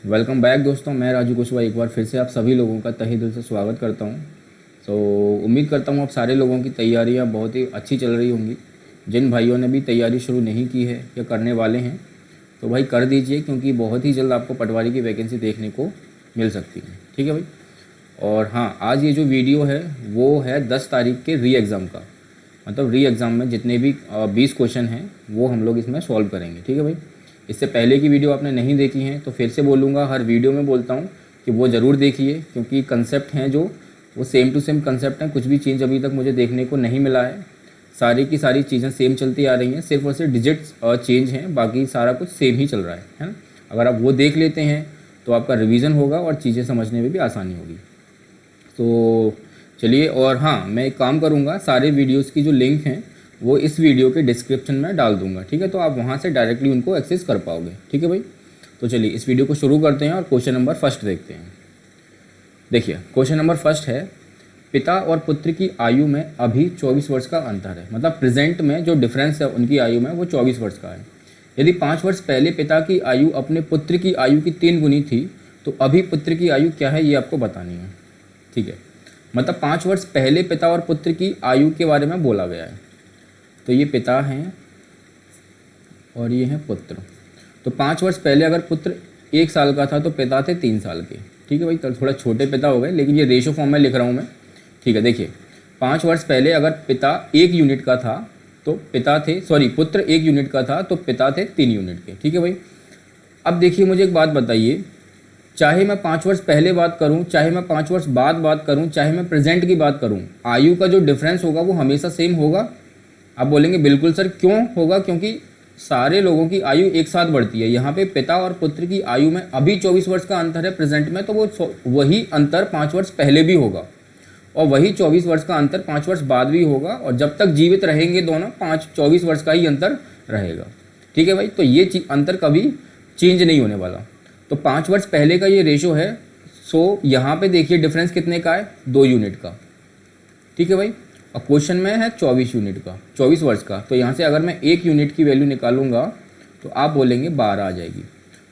Welcome back दोस्तों। मैं राजू कुशवाहा एक बार फिर से आप सभी लोगों का तहे दिल से स्वागत करता हूं। उम्मीद करता हूं आप सारे लोगों की तैयारियां बहुत ही अच्छी चल रही होंगी। जिन भाइयों ने भी तैयारी शुरू नहीं की है या करने वाले हैं तो भाई कर दीजिए, क्योंकि बहुत ही जल्द आपको पटवारी की वैकेंसी देखने को मिल सकती है। ठीक है भाई। और हाँ, आज ये जो वीडियो है वो है 10 तारीख के री एग्ज़ाम का। मतलब री एग्ज़ाम में जितने भी 20 क्वेश्चन हैं वो हम लोग इसमें सॉल्व करेंगे। ठीक है भाई। इससे पहले की वीडियो आपने नहीं देखी है तो फिर से बोलूँगा, हर वीडियो में बोलता हूँ कि वो ज़रूर देखिए, क्योंकि कंसेप्ट हैं जो वो सेम टू सेम कंसेप्ट हैं। कुछ भी चेंज अभी तक मुझे देखने को नहीं मिला है। सारी की सारी चीज़ें सेम चलती आ रही हैं, सिर्फ और सिर्फ डिजिट्स चेंज हैं, बाकी सारा कुछ सेम ही चल रहा है ना। अगर आप वो देख लेते हैं तो आपका रिवीजन होगा और चीज़ें समझने में भी आसानी होगी। तो चलिए, और हाँ, मैं एक काम करूँगा, सारे वीडियोज़ की जो लिंक हैं वो इस वीडियो के डिस्क्रिप्शन में डाल दूंगा। ठीक है, तो आप वहाँ से डायरेक्टली उनको एक्सेस कर पाओगे। ठीक है भाई। तो चलिए इस वीडियो को शुरू करते हैं और क्वेश्चन नंबर फर्स्ट देखते हैं। देखिए क्वेश्चन नंबर फर्स्ट है, पिता और पुत्र की आयु में अभी 24 वर्ष का अंतर है। मतलब प्रेजेंट में जो डिफरेंस है उनकी आयु में वो 24 वर्ष का है। यदि 5 वर्ष पहले पिता की आयु अपने पुत्र की आयु की 3 गुनी थी तो अभी पुत्र की आयु क्या है ये आपको बतानी है। ठीक है, मतलब 5 वर्ष पहले पिता और पुत्र की आयु के बारे में बोला गया है। तो ये पिता हैं और ये हैं पुत्र। तो 5 वर्ष पहले अगर पुत्र 1 साल का था तो पिता थे 3 साल के। ठीक है भाई, तो थोड़ा छोटे पिता हो गए, लेकिन ये रेशो फॉर्म में लिख रहा हूँ मैं। ठीक है, देखिए 5 वर्ष पहले अगर पिता 1 यूनिट का था तो पिता थे, सॉरी, पुत्र 1 यूनिट का था तो पिता थे 3 यूनिट के। ठीक है भाई। अब देखिए मुझे एक बात बताइए, चाहे मैं 5 वर्ष पहले बात करूं, चाहे मैं 5 वर्ष बाद बात करूं, चाहे मैं प्रेजेंट की बात करूं, आयु का जो डिफरेंस होगा वो हमेशा सेम होगा। आप बोलेंगे बिल्कुल सर, क्यों होगा? क्योंकि सारे लोगों की आयु एक साथ बढ़ती है। यहाँ पे पिता और पुत्र की आयु में अभी 24 वर्ष का अंतर है प्रेजेंट में, तो वो वही अंतर 5 वर्ष पहले भी होगा और वही 24 वर्ष का अंतर 5 वर्ष बाद भी होगा, और जब तक जीवित रहेंगे दोनों 24 वर्ष का ही अंतर रहेगा। ठीक है भाई, तो ये अंतर कभी चेंज नहीं होने वाला। तो 5 वर्ष पहले का ये रेशो है। सो यहाँ पे देखिए डिफरेंस कितने का है, 2 यूनिट का। ठीक है भाई, और क्वेश्चन में है 24 यूनिट का, 24 वर्ष का। तो यहाँ से अगर मैं 1 यूनिट की वैल्यू निकालूंगा तो आप बोलेंगे 12 आ जाएगी।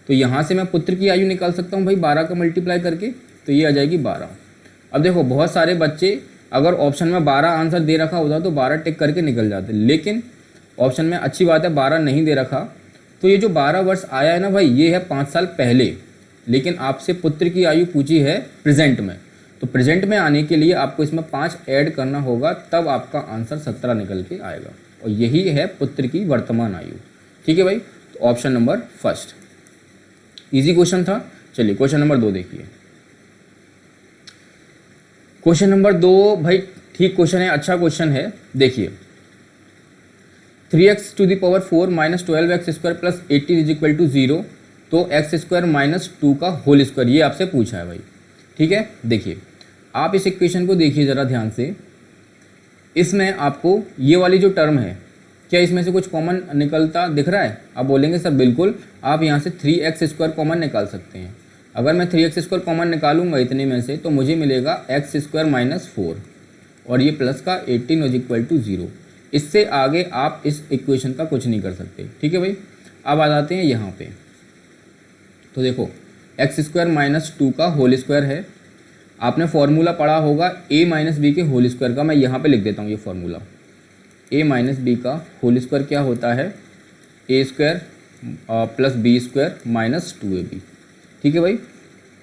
तो यहाँ से मैं पुत्र की आयु निकाल सकता हूँ भाई 12 का मल्टीप्लाई करके, तो ये आ जाएगी 12। अब देखो बहुत सारे बच्चे अगर ऑप्शन में 12 आंसर दे रखा होता तो 12 टिक करके निकल जाते, लेकिन ऑप्शन में अच्छी बात है 12 नहीं दे रखा। तो ये जो 12 वर्ष आया है ना भाई, ये है 5 साल पहले, लेकिन आपसे पुत्र की आयु पूछी है प्रेजेंट में। तो प्रेजेंट में आने के लिए आपको इसमें 5 ऐड करना होगा, तब आपका आंसर 17 निकल के आएगा, और यही है पुत्र की वर्तमान आयु। ठीक है भाई, तो option number first easy question था। चलिए क्वेश्चन नंबर 2 देखिए। क्वेश्चन नंबर 2 भाई ठीक क्वेश्चन है, अच्छा क्वेश्चन है। देखिए 3x to the power 4 minus 12x square plus 18 is equal to 0, तो x स्क्वायर माइनस 2 का होल स्क्वायर, ये आपसे पूछा है भाई। ठीक है, देखिए आप इस इक्वेशन को देखिए ज़रा ध्यान से। इसमें आपको ये वाली जो टर्म है, क्या इसमें से कुछ कॉमन निकलता दिख रहा है? आप बोलेंगे सर बिल्कुल, आप यहाँ से 3x स्क्वायर कॉमन निकाल सकते हैं। अगर मैं 3x स्क्वायर कॉमन निकालूंगा इतने में से तो मुझे मिलेगा x स्क्वायर माइनस 4 और ये प्लस का 18 इज इक्वल टू 0। इससे आगे आप इस इक्वेशन का कुछ नहीं कर सकते। ठीक है भाई, अब आ जाते हैं यहाँ पे। तो देखो एक्स स्क्वायर माइनस 2 का होल स्क्वायर है। आपने फॉर्मूला पढ़ा होगा a माइनस बी के होल स्क्वायर का, मैं यहाँ पे लिख देता हूँ ये फॉर्मूला। a माइनस बी का होल स्क्वायर क्या होता है, a square plus B square minus 2ab। ठीक है भाई,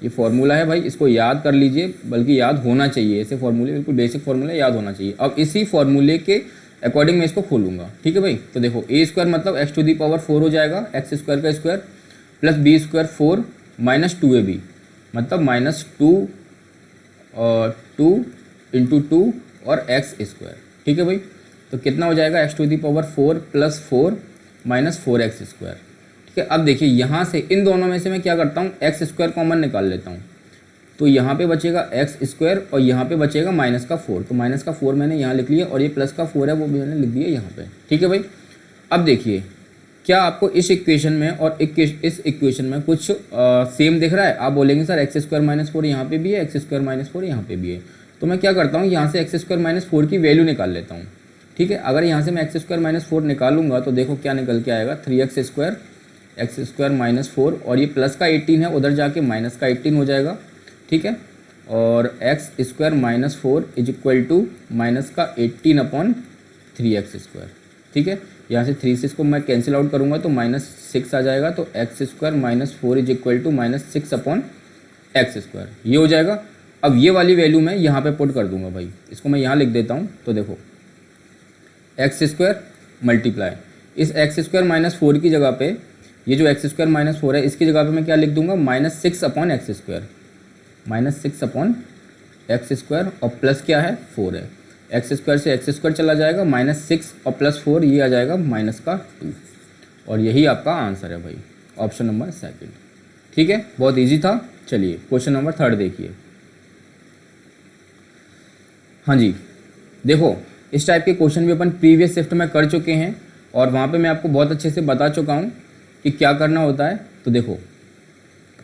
ये फॉर्मूला है भाई, इसको याद कर लीजिए, बल्कि याद होना चाहिए। ऐसे फॉर्मूले बिल्कुल बेसिक फॉर्मूले याद होना चाहिए। अब इसी फॉर्मूले के अकॉर्डिंग मैं इसको खोलूँगा। ठीक है भाई, तो देखो a स्क्वायर मतलब x टू दी पावर 4 हो जाएगा, एक्स स्क्वायर का square, plus B square 4 minus 2ab मतलब माइनस 2 और 2 इंटू 2 और एक्स स्क्वायर। ठीक है भाई, तो कितना हो जाएगा x to the power 4 plus 4 minus 4x square. ठीक है, अब देखिए यहाँ से इन दोनों में से मैं क्या करता हूँ, एक्स स्क्वायर कॉमन निकाल लेता हूँ। तो यहाँ पे बचेगा एक्स स्क्वायर और यहाँ पे बचेगा माइनस का 4। तो माइनस का 4 मैंने यहाँ लिख लिया और ये प्लस का 4 है वो भी मैंने लिख दिया यहाँ पे। ठीक है भाई, अब देखिए क्या आपको इस इक्वेशन में और इस इक्वेशन में कुछ सेम दिख रहा है? आप बोलेंगे सर एक्स स्क्वायर माइनस 4 यहाँ पे भी है, एक्स स्क्वायर माइनस 4 यहाँ पे भी है। तो मैं क्या करता हूँ, यहाँ से एक्स स्क्वायर माइनस 4 की वैल्यू निकाल लेता हूँ। ठीक है, अगर यहाँ से मैं एक्स स्क्वायर माइनस 4 निकालूंगा तो देखो क्या निकल के आएगा, 3x square x square minus 4, और ये प्लस का 18 है, उधर जाके माइनस का 18 हो जाएगा, ठीक है। और X square minus 4 is equal to minus का 18 अपॉन 3x स्क्वायर, ठीक है। यहाँ से 3 से इसको मैं कैंसिल आउट करूँगा तो -6 आ जाएगा, तो X square minus 4 is equal to -6 upon X square, ये हो जाएगा। अब ये वाली वैल्यू मैं यहाँ पे पुट कर दूंगा भाई, इसको मैं यहाँ लिख देता हूँ। तो देखो एक्स स्क्वायर मल्टीप्लाई इस एक्स स्क्वायर माइनस 4 की जगह पे, ये जो एक्स स्क्वायर माइनस 4 है इसकी जगह पे मैं क्या लिख दूंगा, -6 upon X square, -6 upon X square, और प्लस क्या है 4 है, एक्स स्क्वायर से एक्स स्क्वायर चला जाएगा, -6 और +4 ये आ जाएगा -2, और यही आपका आंसर है भाई, ऑप्शन नंबर सेकंड, ठीक है। बहुत ईजी था। चलिए क्वेश्चन नंबर 3 देखिए। हाँ जी, देखो इस टाइप के क्वेश्चन भी अपन प्रीवियस शिफ्ट में कर चुके हैं, और वहाँ पे मैं आपको बहुत अच्छे से बता चुका हूँ कि क्या करना होता है। तो देखो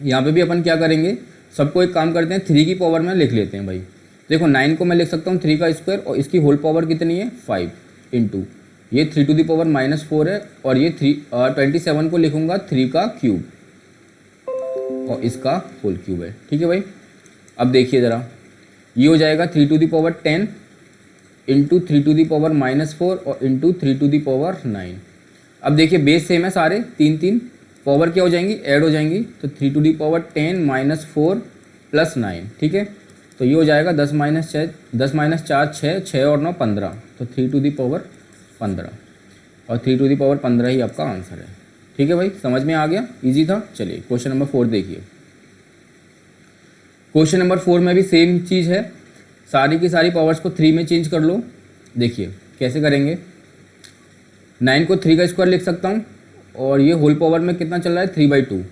यहाँ पे भी अपन क्या करेंगे, सबको एक काम करते हैं, 3 की पावर में लिख लेते हैं भाई। देखो 9 को मैं लिख सकता हूँ 3 का स्क्वायर, और इसकी होल पावर कितनी है 5 इंटू ये 3 टू दी पावर -4 है, और ये 27 को लिखूँगा 3 का क्यूब, और इसका होल क्यूब है, ठीक है भाई। अब देखिए ज़रा, ये हो जाएगा 3 to the power 10 into 3 to the power -4 और इंटू 3 टू दी पावर 9। अब देखिए बेस सेम है सारे, 3 पावर क्या हो जाएंगी, ऐड हो जाएंगी, तो 3 टू दी पावर 10 -4 + 9, ठीक है। तो ये हो जाएगा 10 - 4 6 और 9 15, तो 3 टू दी पावर 15, और 3 टू दी पावर 15 ही आपका आंसर है, ठीक है भाई। समझ में आ गया, इजी था। चलिए क्वेश्चन नंबर 4 देखिए। क्वेश्चन नंबर 4 में भी सेम चीज़ है, सारी की सारी पावर्स को 3 में चेंज कर लो। देखिए कैसे करेंगे, 9 को 3 का स्क्वायर लिख सकता हूँ, और ये होल पावर में कितना चल रहा है 3/2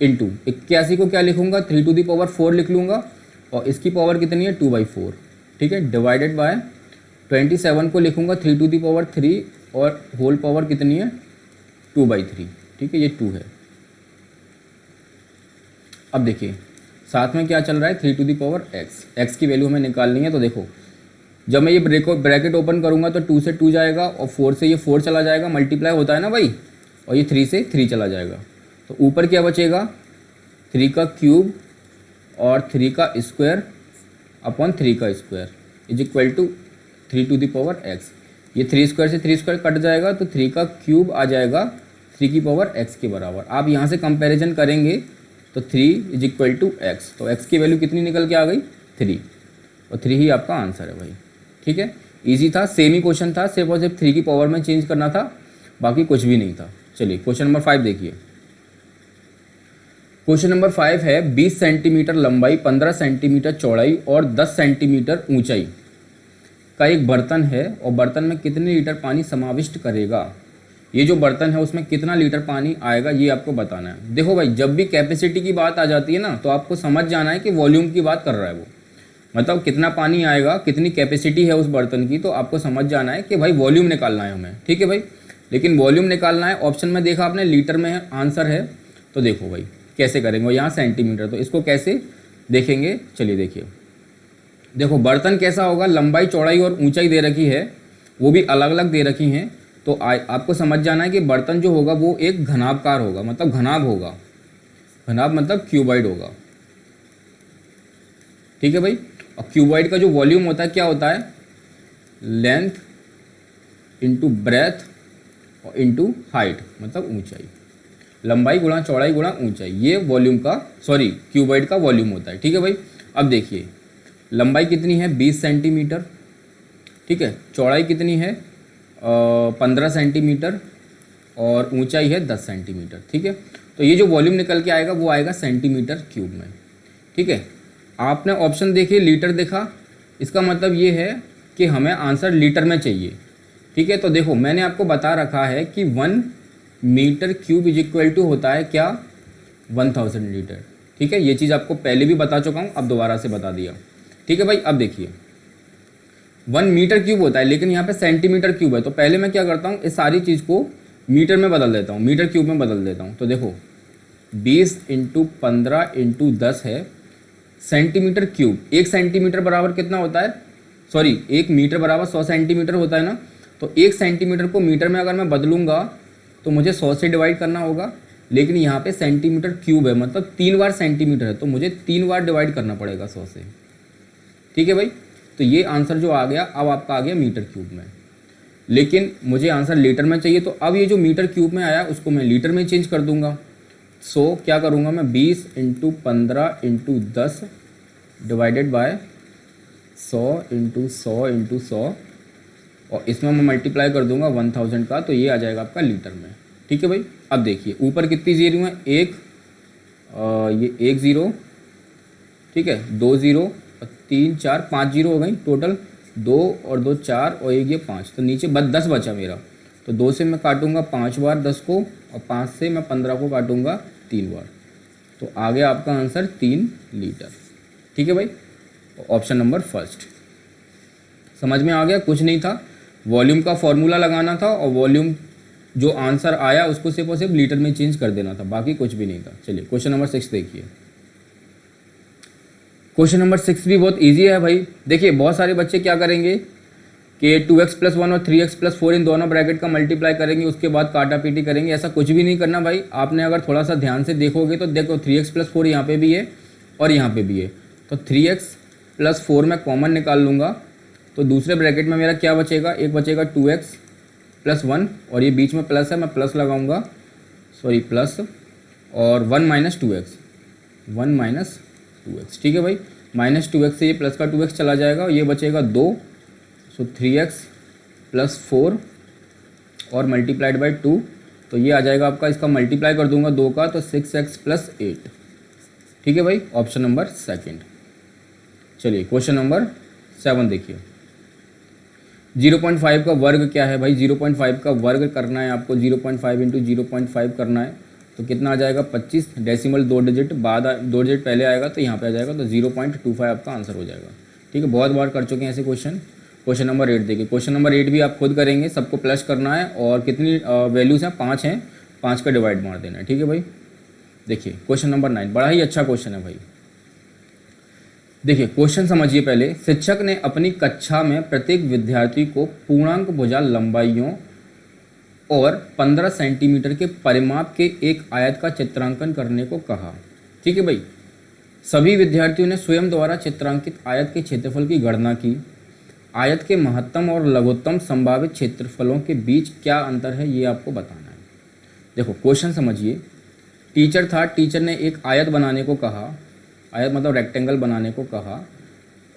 इंटू 81 को क्या लिखूँगा 3 टू दी पावर 4 लिख लूँगा, और इसकी पावर कितनी है 2/4, ठीक है, डिवाइडेड बाय 27 को लिखूँगा 3 टू दी पावर 3, और होल पावर कितनी है 2/3, ठीक है, ये 2 है। अब देखिए साथ में क्या चल रहा है 3 टू दी पावर x की वैल्यू हमें निकालनी है। तो देखो जब मैं ये ब्रैकेट ओपन करूँगा तो 2 से 2 जाएगा, और 4 से ये 4 चला जाएगा, मल्टीप्लाई होता है ना भाई, और ये 3 से 3 चला जाएगा, तो ऊपर क्या बचेगा 3 का क्यूब और 3 का स्क्वायर अपॉन 3 का square is equal to 3 to the power x। ये 3 स्क्वायर से 3 स्क्वायर कट जाएगा, तो 3 का क्यूब आ जाएगा 3 की पावर x के बराबर। आप यहाँ से कंपैरिजन करेंगे तो 3 इज इक्वल टू एक्स, तो x की वैल्यू कितनी निकल के आ गई 3, और 3 ही आपका आंसर है भाई, ठीक है। इजी था, सेम ही क्वेश्चन था, सिर्फ और सिर्फ 3 की पावर में चेंज करना था, बाकी कुछ भी नहीं था। चलिए क्वेश्चन नंबर 5 देखिए। क्वेश्चन नंबर 5 है 20 सेंटीमीटर लंबाई, 15 सेंटीमीटर चौड़ाई और 10 सेंटीमीटर ऊंचाई का एक बर्तन है, और बर्तन में कितने लीटर पानी समाविष्ट करेगा। ये जो बर्तन है उसमें कितना लीटर पानी आएगा ये आपको बताना है। देखो भाई जब भी कैपेसिटी की बात आ जाती है ना, तो आपको समझ जाना है कि वॉल्यूम की बात कर रहा है वो, मतलब कितना पानी आएगा, कितनी कैपेसिटी है उस बर्तन की, तो आपको समझ जाना है कि भाई वॉल्यूम निकालना है हमें, ठीक है भाई। लेकिन वॉल्यूम निकालना है, ऑप्शन में देखा आपने लीटर में आंसर है, तो देखो भाई कैसे करेंगे, यहाँ सेंटीमीटर, तो इसको कैसे देखेंगे, चलिए देखिए। देखो बर्तन कैसा होगा, लंबाई चौड़ाई और ऊंचाई दे रखी है, वो भी अलग अलग दे रखी हैं, तो आपको समझ जाना है कि बर्तन जो होगा वो एक घनाभकार होगा, मतलब घनाभ होगा, घनाभ मतलब क्यूबॉइड होगा, ठीक है भाई। और क्यूबॉइड का जो वॉल्यूम होता है क्या होता है, लेंथ इंटू ब्रेथ और इंटू हाइट, मतलब ऊंचाई, लंबाई गुणा चौड़ाई गुणा ऊंचाई, ये वॉल्यूम का क्यूबॉइड का वॉल्यूम होता है, ठीक है भाई। अब देखिए लंबाई कितनी है 20 सेंटीमीटर, ठीक है, चौड़ाई कितनी है 15 सेंटीमीटर, और ऊंचाई है 10 सेंटीमीटर, ठीक है। तो ये जो वॉल्यूम निकल के आएगा वो आएगा सेंटीमीटर क्यूब में, ठीक है। आपने ऑप्शन देखिए लीटर देखा, इसका मतलब ये है कि हमें आंसर लीटर में चाहिए, ठीक है। तो देखो मैंने आपको बता रखा है कि 1 metre cube is equal to होता है क्या 1000 लीटर, ठीक है। ये चीज़ आपको पहले भी बता चुका हूँ, अब दोबारा से बता दिया, ठीक है भाई। अब देखिए 1 मीटर क्यूब होता है, लेकिन यहाँ पे सेंटीमीटर क्यूब है, तो पहले मैं क्या करता हूँ इस सारी चीज़ को मीटर में बदल देता हूँ, मीटर क्यूब में बदल देता हूँ। तो देखो 20 × 15 × 10 है सेंटीमीटर क्यूब, 1 सेंटीमीटर बराबर कितना होता है, 1 मीटर बराबर 100 सेंटीमीटर होता है ना, तो 1 सेंटीमीटर को मीटर में अगर मैं बदलूंगा तो मुझे 100 से डिवाइड करना होगा, लेकिन यहाँ पे सेंटीमीटर क्यूब है, मतलब 3 बार सेंटीमीटर है, तो मुझे 3 बार डिवाइड करना पड़ेगा 100 से। ठीक है भाई, तो ये आंसर जो आ गया अब आपका आ गया मीटर क्यूब में, लेकिन मुझे आंसर लीटर में चाहिए। तो अब ये जो मीटर क्यूब में आया उसको मैं लीटर में चेंज कर दूंगा। सो क्या करूँगा मैं, 20 × 15 × 10 डिवाइडेड बाय 100 × 100 × 100, और इसमें मैं मल्टीप्लाई कर दूंगा 1000 का, तो ये आ जाएगा आपका लीटर में। ठीक है भाई, अब देखिए ऊपर कितनी जीरो है, ये 1 0, ठीक है, 2 0 और 3 4 5 जीरो हो गई टोटल, 2 और 2 4 और 1 ये 5, तो नीचे बस 10 बचा मेरा। तो 2 से मैं काटूंगा 5 बार 10 को, और 5 से मैं 15 को काटूंगा 3 बार, तो आ गया आपका आंसर 3 लीटर। ठीक है भाई, ऑप्शन नंबर फर्स्ट। समझ में आ गया, कुछ नहीं था, वॉल्यूम का फॉर्मूला लगाना था और वॉल्यूम जो आंसर आया उसको सिर्फ और सिर्फ लीटर में चेंज कर देना था, बाकी कुछ भी नहीं था। चलिए क्वेश्चन नंबर 6 देखिए। क्वेश्चन नंबर 6 भी बहुत इजी है भाई। देखिए बहुत सारे बच्चे क्या करेंगे कि 2x + 1 और 3x + 4 इन दोनों ब्रैकेट का मल्टीप्लाई करेंगे, उसके बाद काटा पीटी करेंगे। ऐसा कुछ भी नहीं करना भाई। आपने अगर थोड़ा सा ध्यान से देखोगे तो देखो 3x + 4 यहाँ पे भी है और यहाँ पे भी है, तो 3x + 4 मैं कॉमन निकाल लूँगा, तो दूसरे ब्रैकेट में मेरा क्या बचेगा, एक बचेगा 2x + 1, और ये बीच में प्लस है, मैं प्लस लगाऊंगा, सॉरी प्लस, और 1 - 2x, 1 - 2x। ठीक है भाई, -2x से ये प्लस का 2x चला जाएगा, ये बचेगा 2, सो 3x + 4 और मल्टीप्लाइड बाई 2, तो ये आ जाएगा आपका, इसका मल्टीप्लाई कर दूंगा 2 का, तो 6x + 8। ठीक है भाई, ऑप्शन नंबर सेकंड। चलिए क्वेश्चन नंबर 7 देखिए। 0.5 का वर्ग क्या है भाई, 0.5 का वर्ग करना है आपको, 0.5 × 0.5 करना है, तो कितना आ जाएगा 25, डेसिमल 2 डिजिट बाद 2 डिजिट पहले आएगा तो यहाँ पे आ जाएगा, तो 0.25 आपका आंसर हो जाएगा। ठीक है, बहुत बार कर चुके हैं ऐसे क्वेश्चन। क्वेश्चन नंबर 8 देखिए। क्वेश्चन नंबर 8 भी आप खुद करेंगे, सबको प्लस करना है, और कितनी वैल्यूज़ हैं, 5 हैं, 5 का डिवाइड मार देना है। ठीक है भाई, देखिए क्वेश्चन नंबर 9 बड़ा ही अच्छा क्वेश्चन है भाई। देखिए क्वेश्चन समझिए पहले। शिक्षक ने अपनी कक्षा में प्रत्येक विद्यार्थी को पूर्णांक भुजा लंबाइयों और 15 सेंटीमीटर के परिमाप के एक आयत का चित्रांकन करने को कहा। ठीक है भाई, सभी विद्यार्थियों ने स्वयं द्वारा चित्रांकित आयत के क्षेत्रफल की गणना की। आयत के महत्तम और लघुत्तम संभावित क्षेत्रफलों के बीच क्या अंतर है, ये आपको बताना है। देखो क्वेश्चन समझिए। टीचर था, टीचर ने एक आयत बनाने को कहा, आयत मतलब रेक्टेंगल बनाने को कहा,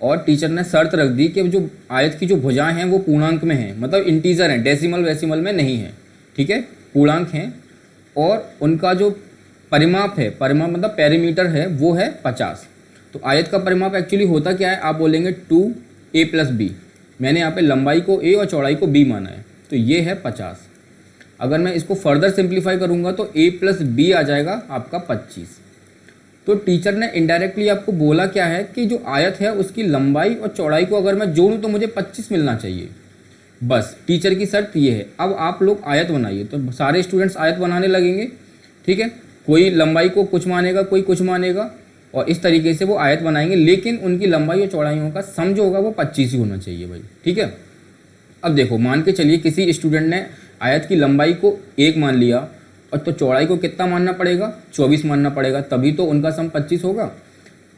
और टीचर ने शर्त रख दी कि जो आयत की जो भुजाएं हैं वो पूर्णांक में हैं, मतलब इंटीजर हैं, डेसिमल वेसिमल में नहीं है। ठीक है, पूर्णांक हैं, और उनका जो परिमाप है, परिमाप मतलब पेरीमीटर है, वो है 50। तो आयत का परिमाप एक्चुअली होता क्या है, आप बोलेंगे 2a + b। मैंने यहाँ पे लंबाई को a और चौड़ाई को b माना है, तो ये है 50। अगर मैं इसको फर्दर सिंप्लीफाई करूँगा तो a + b आ जाएगा आपका 25। तो टीचर ने इनडायरेक्टली आपको बोला क्या है कि जो आयत है उसकी लंबाई और चौड़ाई को अगर मैं जोड़ूं तो मुझे 25 मिलना चाहिए। बस टीचर की शर्त ये है। अब आप लोग आयत बनाइए, तो सारे स्टूडेंट्स आयत बनाने लगेंगे। ठीक है, कोई लंबाई को कुछ मानेगा, कोई कुछ मानेगा, और इस तरीके से वो आयत बनाएंगे, लेकिन उनकी लंबाई और चौड़ाइयों का सम जो होगा वो 25 ही होना चाहिए भाई। ठीक है, अब देखो मान के चलिए किसी स्टूडेंट ने आयत की लंबाई को 1 मान लिया, और तो चौड़ाई को कितना मानना पड़ेगा, 24 मानना पड़ेगा, तभी तो उनका सम 25 होगा।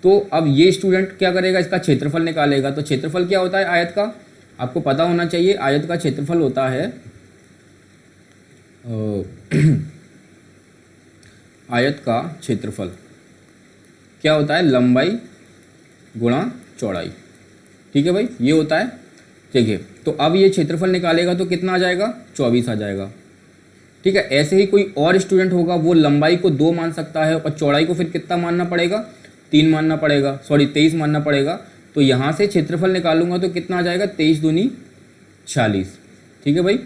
तो अब ये स्टूडेंट क्या करेगा, इसका क्षेत्रफल निकालेगा। तो क्षेत्रफल क्या होता है आयत का, आपको पता होना चाहिए। आयत का क्षेत्रफल होता है आयत का क्षेत्रफल क्या होता है, लंबाई गुणा चौड़ाई। ठीक है भाई, ये होता है। ठीक है, तो अब ये क्षेत्रफल निकालेगा तो कितना आ जाएगा, 24 आ जाएगा। ठीक है, ऐसे ही कोई और स्टूडेंट होगा, वो लंबाई को 2 मान सकता है, और चौड़ाई को फिर कितना मानना पड़ेगा, 3 मानना पड़ेगा, सॉरी 23 मानना पड़ेगा। तो यहाँ से क्षेत्रफल निकालूंगा तो कितना आ जाएगा, 23 दूनी 40। ठीक है भाई,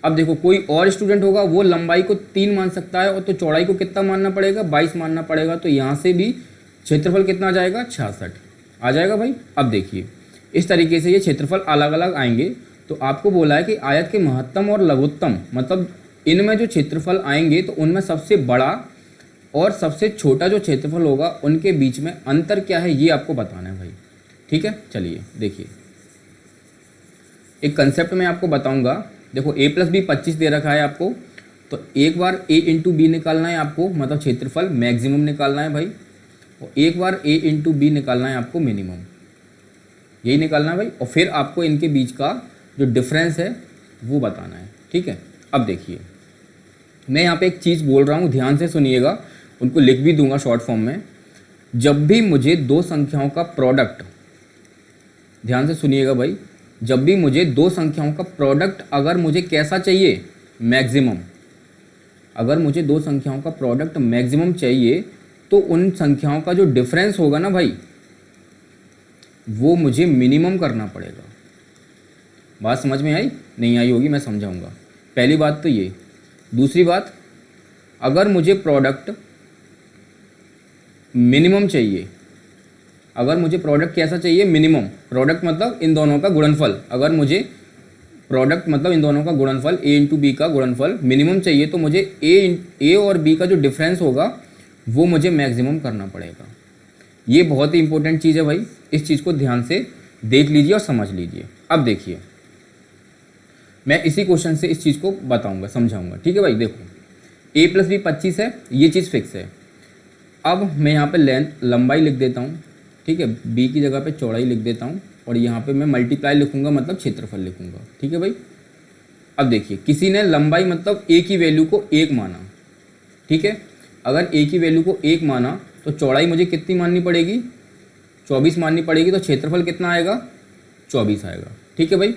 अब देखो कोई और स्टूडेंट होगा, वो लंबाई को 3 मान सकता है, और तो चौड़ाई को कितना मानना पड़ेगा, 22 मानना पड़ेगा। तो यहाँ से भी क्षेत्रफल कितना आ जाएगा, 66 आ जाएगा भाई। अब देखिए इस तरीके से ये क्षेत्रफल अलग अलग आएंगे। तो आपको बोला है कि आयत के महत्तम और लघुत्तम, मतलब इनमें जो क्षेत्रफल आएंगे तो उनमें सबसे बड़ा और सबसे छोटा जो क्षेत्रफल होगा उनके बीच में अंतर क्या है, ये आपको बताना है भाई। ठीक है, चलिए देखिए एक कंसेप्ट मैं आपको बताऊंगा। देखो a + b 25 दे रखा है आपको, तो एक बार a इंटू बी निकालना है आपको, मतलब क्षेत्रफल मैक्सिमम निकालना है भाई, और एक बार a इंटू बी निकालना है आपको मिनिमम, यही निकालना है भाई। और फिर आपको इनके बीच का जो डिफरेंस है वो बताना है, ठीक है। अब देखिए मैं यहाँ पे एक चीज़ बोल रहा हूँ, ध्यान से सुनिएगा, उनको लिख भी दूंगा शॉर्ट फॉर्म में। जब भी मुझे दो संख्याओं का प्रोडक्ट, ध्यान से सुनिएगा भाई, जब भी मुझे दो संख्याओं का प्रोडक्ट अगर मुझे कैसा चाहिए, मैक्सिमम, अगर मुझे दो संख्याओं का प्रोडक्ट मैक्सिमम चाहिए तो उन संख्याओं का जो डिफरेंस होगा ना भाई, वो मुझे मिनिमम करना पड़ेगा। बात समझ में आई? नहीं आई होगी, मैं समझाऊंगा। पहली बात तो ये। दूसरी बात, अगर मुझे प्रोडक्ट मिनिमम चाहिए, अगर मुझे प्रोडक्ट कैसा चाहिए, मिनिमम, प्रोडक्ट मतलब इन दोनों का गुणनफल, अगर मुझे प्रोडक्ट मतलब इन दोनों का गुणनफल a इंटू बी का गुणनफल मिनिमम चाहिए तो मुझे a और b का जो डिफरेंस होगा वो मुझे मैक्सिमम करना पड़ेगा। ये बहुत ही इंपॉर्टेंट चीज़ है भाई, इस चीज़ को ध्यान से देख लीजिए और समझ लीजिए। अब देखिए मैं इसी क्वेश्चन से इस चीज़ को बताऊंगा, समझाऊंगा, ठीक है भाई। देखो a प्लस बी 25 है, ये चीज़ फिक्स है। अब मैं यहाँ पे लेंथ लंबाई लिख देता हूँ, ठीक है, b की जगह पे चौड़ाई लिख देता हूँ, और यहाँ पे मैं मल्टीप्लाई लिखूंगा, मतलब क्षेत्रफल लिखूंगा, ठीक है भाई। अब देखिए किसी ने लंबाई मतलब a की वैल्यू को 1 माना, ठीक है। अगर a की वैल्यू को 1 माना तो चौड़ाई मुझे कितनी माननी पड़ेगी, 24 माननी पड़ेगी, तो क्षेत्रफल कितना आएगा, 24 आएगा, ठीक है भाई।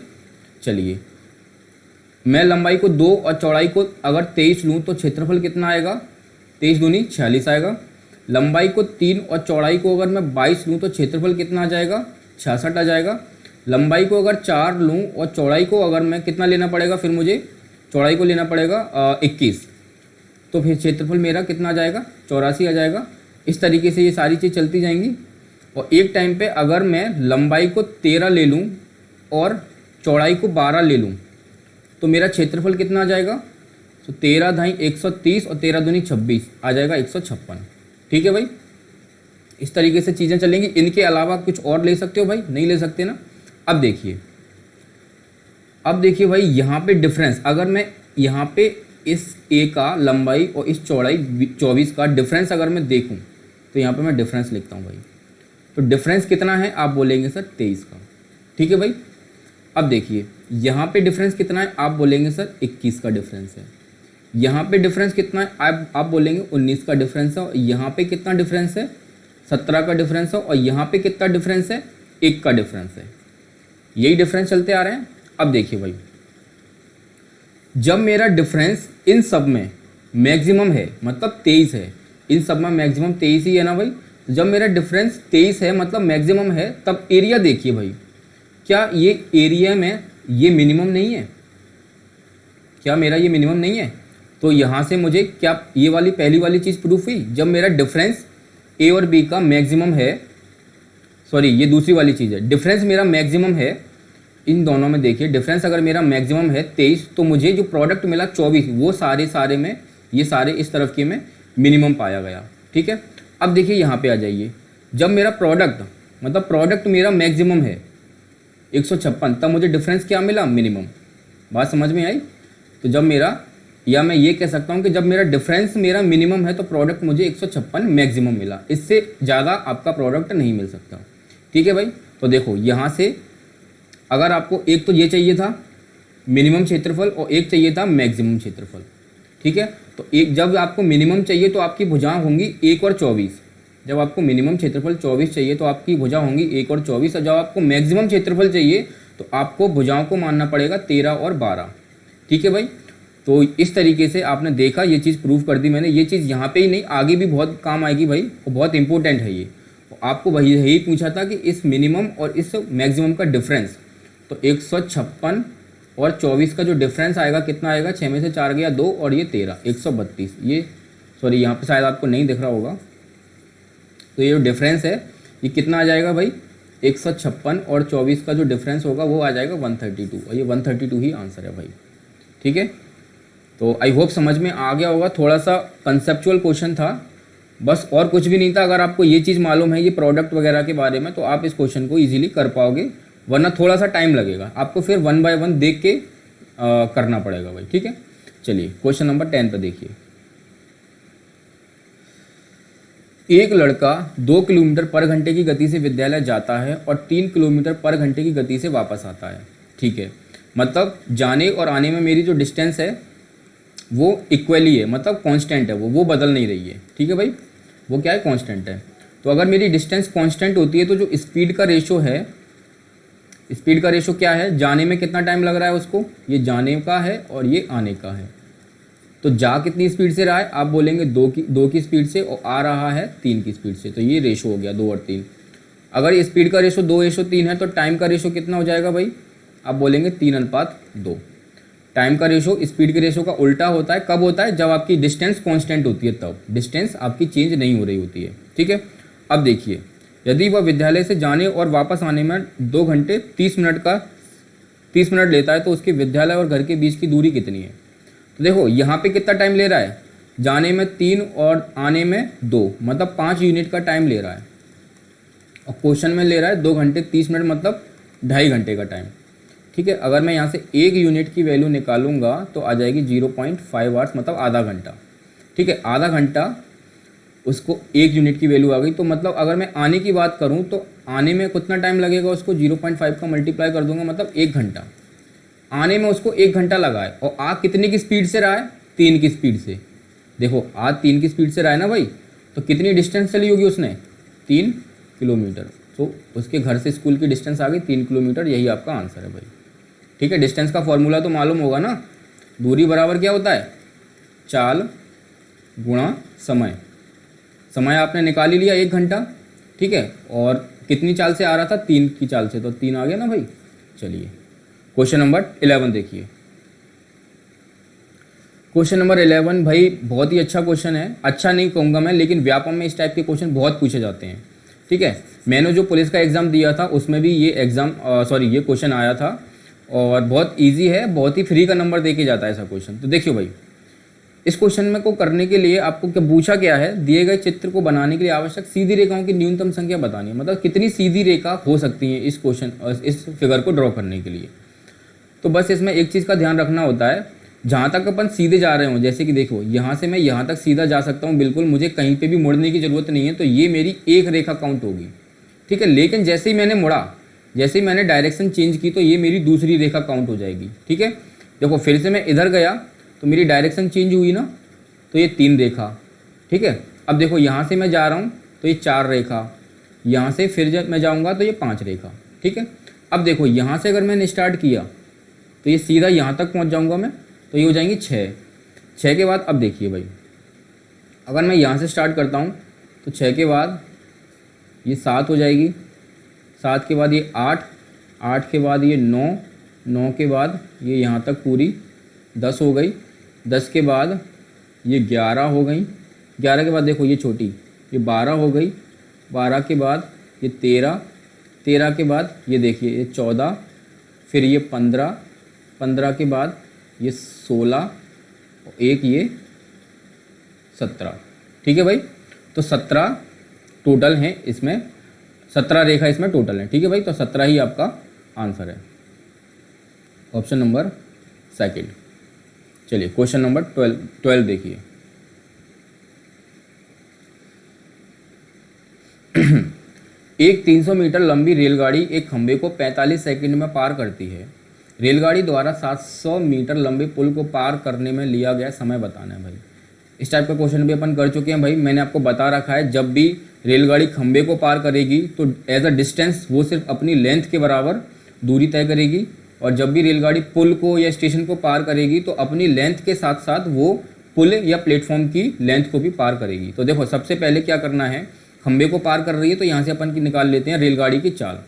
चलिए मैं लंबाई को 2 और चौड़ाई को अगर 23 लूँ तो क्षेत्रफल कितना आएगा, 23 दूनी 46 आएगा। लंबाई को 3 और चौड़ाई को अगर मैं 22 लूँ तो क्षेत्रफल कितना आ जाएगा, 66 आ जाएगा। लंबाई को अगर 4 लूँ और चौड़ाई को अगर मैं कितना लेना पड़ेगा, फिर मुझे चौड़ाई को लेना पड़ेगा 21, तो फिर क्षेत्रफल मेरा कितना आ जाएगा, 84 आ जाएगा। इस तरीके से ये सारी चीज़ चलती जाएंगी। और एक टाइम पे अगर मैं लंबाई को 13 ले लूँ और चौड़ाई को 12 ले लूँ तो मेरा क्षेत्रफल कितना आ जाएगा, तो 13 धाई 130 और 13 दूनी 26 आ जाएगा 156, ठीक है भाई। इस तरीके से चीज़ें चलेंगी। इनके अलावा कुछ और ले सकते हो भाई, नहीं ले सकते ना। अब देखिए भाई यहाँ पे डिफरेंस, अगर मैं यहाँ पे इस a का लंबाई और इस चौड़ाई 24 का डिफरेंस अगर मैं देखूँ तो यहाँ पे मैं डिफरेंस लिखता हूँ भाई। तो डिफरेंस कितना है, आप बोलेंगे सर 23 का, ठीक है भाई। अब देखिए यहाँ पे डिफरेंस कितना है, आप बोलेंगे सर 21 का डिफरेंस है। यहाँ पे डिफरेंस कितना है, आप बोलेंगे 19 का डिफरेंस है। और यहाँ पे कितना डिफरेंस है, 17 का डिफरेंस है। और यहाँ पे कितना डिफरेंस है, 1 का डिफरेंस है। यही डिफरेंस चलते आ रहे हैं। अब देखिए भाई जब मेरा डिफरेंस इन सब में मैक्सिमम है, मतलब 23 है, इन सब में मैक्सिमम 23 ही है ना भाई। जब मेरा डिफरेंस 23 है मतलब मैक्सिमम है, तब एरिया देखिए भाई, क्या ये एरिया में ये मिनिमम नहीं है, क्या मेरा ये मिनिमम नहीं है। तो यहाँ से मुझे क्या ये वाली पहली वाली चीज़ प्रूफ हुई, जब मेरा डिफरेंस a और b का मैक्सिमम है, सॉरी ये दूसरी वाली चीज़ है, डिफरेंस मेरा मैक्सिमम है इन दोनों में। देखिए डिफरेंस अगर मेरा मैक्सिमम है 23 तो मुझे जो प्रोडक्ट मिला 24, वो सारे में ये सारे इस तरफ के में मिनिमम पाया गया, ठीक है। अब देखिए यहाँ पे आ जाइए, जब मेरा प्रोडक्ट मतलब प्रोडक्ट मेरा मैक्सिमम है 156, तब मुझे डिफरेंस क्या मिला, मिनिमम। बात समझ में आई। तो जब मेरा, या मैं ये कह सकता हूँ कि जब मेरा डिफरेंस मेरा मिनिमम है तो प्रोडक्ट मुझे 156 मैक्सिमम मिला, इससे ज़्यादा आपका प्रोडक्ट नहीं मिल सकता, ठीक है भाई। तो देखो यहाँ से अगर आपको एक तो ये चाहिए था मिनिमम क्षेत्रफल और एक चाहिए था मैक्सिमम क्षेत्रफल, ठीक है। तो एक जब आपको मिनिमम चाहिए तो आपकी भुजाएं होंगी 1 और 24, जब आपको मिनिमम क्षेत्रफल 24 चाहिए तो आपकी भुजा होंगी 1 और 24, और जब आपको मैक्सिमम क्षेत्रफल चाहिए तो आपको भुजाओं को मानना पड़ेगा 13 और 12, ठीक है भाई। तो इस तरीके से आपने देखा, ये चीज़ प्रूव कर दी मैंने। ये चीज़ यहाँ पे ही नहीं, आगे भी बहुत काम आएगी भाई, और बहुत इंपॉर्टेंट है ये। आपको वही यही पूछा था कि इस मिनिमम और इस मैक्सिमम का डिफरेंस, तो 156 और 24 का जो डिफरेंस आएगा कितना आएगा, 6 में से 4 गया 2 और ये 13, 132। ये सॉरी यहाँ पे शायद आपको नहीं दिख रहा होगा, तो ये जो डिफरेंस है ये कितना आ जाएगा भाई, 156 और 24 का जो डिफरेंस होगा वो आ जाएगा 132, और ये 132 ही आंसर है भाई, ठीक है। तो आई होप समझ में आ गया होगा। थोड़ा सा कंसेप्चुअल क्वेश्चन था बस, और कुछ भी नहीं था। अगर आपको ये चीज़ मालूम है ये प्रोडक्ट वगैरह के बारे में तो आप इस क्वेश्चन को ईजिली कर पाओगे, वरना थोड़ा सा टाइम लगेगा आपको, फिर 1 बाय 1 देख के करना पड़ेगा भाई, ठीक है। चलिए क्वेश्चन नंबर 10 पे देखिए। एक लड़का 2 किलोमीटर पर घंटे की गति से विद्यालय जाता है और 3 किलोमीटर पर घंटे की गति से वापस आता है। ठीक है, मतलब जाने और आने में मेरी जो डिस्टेंस है वो इक्वली है, मतलब कांस्टेंट है, वो बदल नहीं रही है। ठीक है भाई, वो क्या है, कांस्टेंट है। तो अगर मेरी डिस्टेंस कांस्टेंट होती है तो जो स्पीड का रेशो है, स्पीड का रेशो क्या है, जाने में कितना टाइम लग रहा है उसको, ये जाने का है और ये आने का है। तो जा कितनी स्पीड से रहा है, आप बोलेंगे 2 की स्पीड से, और आ रहा है 3 की स्पीड से। तो ये रेशो हो गया 2 और 3। अगर ये स्पीड का रेशो 2:3 है तो टाइम का रेशो कितना हो जाएगा भाई, आप बोलेंगे 3:2। टाइम का रेशो स्पीड के रेशो का उल्टा होता है, कब होता है, जब आपकी डिस्टेंस कांस्टेंट होती है, तब डिस्टेंस आपकी चेंज नहीं हो रही होती है। ठीक है, अब देखिए, यदि वह विद्यालय से जाने और वापस आने में 2 घंटे 30 मिनट लेता है तो उसके विद्यालय और घर के बीच की दूरी कितनी है। तो देखो यहाँ पे कितना टाइम ले रहा है, जाने में 3 और आने में 2, मतलब 5 यूनिट का टाइम ले रहा है। और क्वेश्चन में ले रहा है 2 घंटे 30 मिनट, मतलब 2.5 घंटे का टाइम। ठीक है, अगर मैं यहाँ से 1 यूनिट की वैल्यू निकालूंगा तो आ जाएगी 0.5 आवर्स, मतलब आधा घंटा। ठीक है, आधा घंटा उसको 1 यूनिट की वैल्यू आ गई। तो मतलब अगर मैं आने की बात करूँ तो आने में कितना टाइम लगेगा, उसको 0.5 का मल्टीप्लाई कर दूंगा, मतलब 1 घंटा। आने में उसको 1 घंटा लगा है, और आ कितने की स्पीड से रहा है, 3 की स्पीड से। देखो आ 3 की स्पीड से रहा है ना भाई, तो कितनी डिस्टेंस चली होगी उसने, 3 किलोमीटर। तो उसके घर से स्कूल की डिस्टेंस आ गई 3 किलोमीटर, यही आपका आंसर है भाई। ठीक है, डिस्टेंस का फॉर्मूला तो मालूम होगा ना, दूरी बराबर क्या होता है, चाल गुणा समय। समय आपने निकाल ही लिया 1 घंटा। ठीक है, और कितनी चाल से आ रहा था, 3 की चाल से, तो 3 आ गया ना भाई। चलिए क्वेश्चन नंबर 11 देखिए। क्वेश्चन नंबर 11 भाई बहुत ही अच्छा क्वेश्चन है, अच्छा नहीं कहूँगा मैं, लेकिन व्यापम में इस टाइप के क्वेश्चन बहुत पूछे जाते हैं। ठीक है, मैंने जो पुलिस का एग्ज़ाम दिया था उसमें भी ये ये क्वेश्चन आया था, और बहुत ईजी है, बहुत ही फ्री का नंबर दे के जाता है ऐसा क्वेश्चन। तो देखियो भाई, इस क्वेश्चन में को करने के लिए आपको क्या पूछा गया है, दिए गए चित्र को बनाने के लिए आवश्यक सीधी रेखाओं की न्यूनतम संख्या बतानी है, मतलब कितनी सीधी रेखा हो सकती है इस फिगर को ड्रॉ करने के लिए। तो बस इसमें एक चीज़ का ध्यान रखना होता है, जहाँ तक अपन सीधे जा रहे हों, जैसे कि देखो यहाँ से मैं यहाँ तक सीधा जा सकता हूँ बिल्कुल, मुझे कहीं पे भी मुड़ने की ज़रूरत नहीं है, तो ये मेरी एक रेखा काउंट होगी। ठीक है, लेकिन जैसे ही मैंने मुड़ा, जैसे ही मैंने डायरेक्शन चेंज की, तो ये मेरी दूसरी रेखा काउंट हो जाएगी। ठीक है, देखो फिर से मैं इधर गया तो मेरी डायरेक्शन चेंज हुई ना, तो ये 3 रेखा। ठीक है, अब देखो यहाँ से मैं जा रहा हूँ तो ये 4 रेखा, यहाँ से फिर जब मैं जाऊँगा तो ये 5 रेखा। ठीक है, अब देखो यहाँ से अगर मैंने स्टार्ट किया तो ये सीधा यहाँ तक पहुँच जाऊँगा मैं, तो ये हो जाएंगी 6 के बाद। अब देखिए भाई, अगर मैं यहाँ से स्टार्ट करता हूँ तो 6 के बाद ये 7 हो जाएगी, 7 के बाद ये 8 के बाद ये 9 के बाद ये यहाँ तक पूरी 10 हो गई, 10 के बाद ये 11 हो गई, 11 के बाद देखो ये छोटी, ये 12 हो गई, 12 के बाद ये 13 के बाद ये देखिए ये 14, फिर ये 15 के बाद ये 16, एक ये 17। ठीक है भाई, तो 17 टोटल हैं इसमें, 17 रेखा इसमें टोटल है। ठीक है भाई, तो 17 ही आपका आंसर है, ऑप्शन नंबर सेकंड। चलिए क्वेश्चन नंबर 12 देखिए। एक 300 मीटर लंबी रेलगाड़ी एक खंभे को 45 सेकंड में पार करती है। रेलगाड़ी द्वारा 700 मीटर लंबे पुल को पार करने में लिया गया समय बताना है भाई। इस टाइप का क्वेश्चन भी अपन कर चुके हैं भाई, मैंने आपको बता रखा है, जब भी रेलगाड़ी खंभे को पार करेगी तो एज अ डिस्टेंस वो सिर्फ अपनी लेंथ के बराबर दूरी तय करेगी, और जब भी रेलगाड़ी पुल को या स्टेशन को पार करेगी तो अपनी लेंथ के साथ साथ वो पुल या प्लेटफॉर्म की लेंथ को भी पार करेगी। तो देखो सबसे पहले क्या करना है, खंबे को पार कर रही है तो यहाँ से अपन की निकाल लेते हैं रेलगाड़ी की चाल।